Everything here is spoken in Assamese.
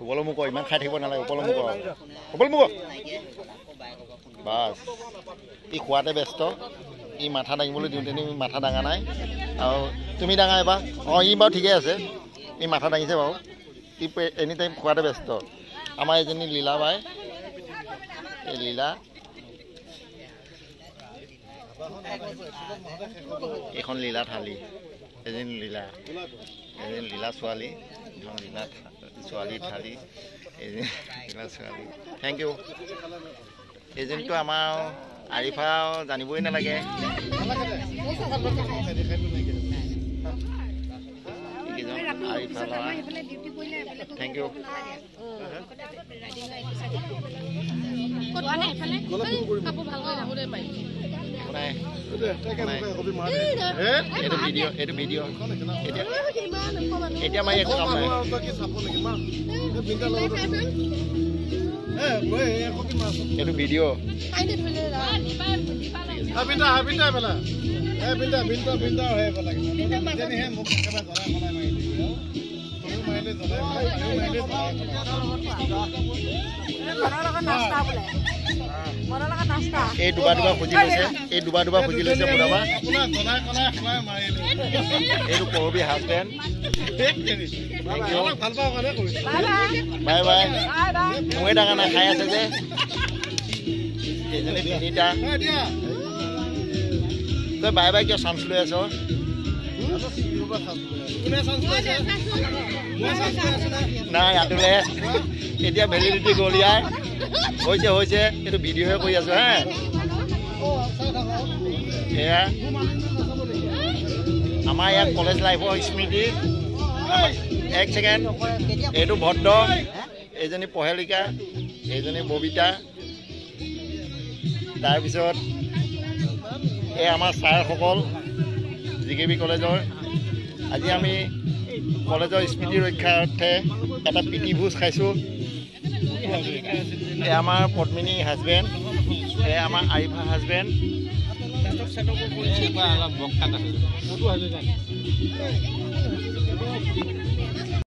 ওপৰলৈ মোক ইমান খাই থাকিব নালাগে ওপৰলৈ মোক বাছ ই খোৱাতে ব্যস্ত ই মাথা দাঙিবলৈ দিওঁতে মাথা দাঙা নাই আৰু তুমি দাঙা এবাৰ ই বাৰু ঠিকে আছে ই মাথা দাঙিছে বাৰু ই এনি টাইম খোৱাতে ব্যস্ত আমাৰ এজনী লীলা বাই এই লীলা এইখন লীলা থালি এজনী লীলা ছোৱালী এখন লীলা ছোৱালী থালি এজনী লীলা ছোৱালী থেংক ইউ এজনীটো আমাৰ আৰিফা জানিবই নালাগে আৰিফা থেংক ইউ এইটো ভিডিঅ' এতিয়া মাৰি একো কাম নাই এইটো ভিডিঅ' এই দুবা খুজি লৈছে বুঢ়াবা এইটো কৰবি হাজবেণ্ড বাই বাই ময়ে ডাঙৰ নাই খাই আছে যে এইজনী তিনিটা তই বাই বাই কিয় চান্স লৈ আছ নাই আঁতৰে এতিয়া ভেলিডিটি গ'ল ইয়াৰ হৈছে এইটো ভিডিঅ'হে কৰি আছো হে এয়া আমাৰ ইয়াত কলেজ লাইফৰ স্মৃতি এক ছেকেণ্ড এইটো ভদ্ৰ এইজনী পহেলিকা এইজনী ববিতা তাৰপিছত এই আমাৰ ছাৰসকল জিকেবি কলেজৰ আজি আমি কলেজৰ স্মৃতি ৰক্ষাৰ্থে এটা প্ৰীতি ভোজ খাইছোঁ এই আমাৰ পদ্মিনী হাজবেণ্ড এই আমাৰ আৰিফা হাজবেণ্ড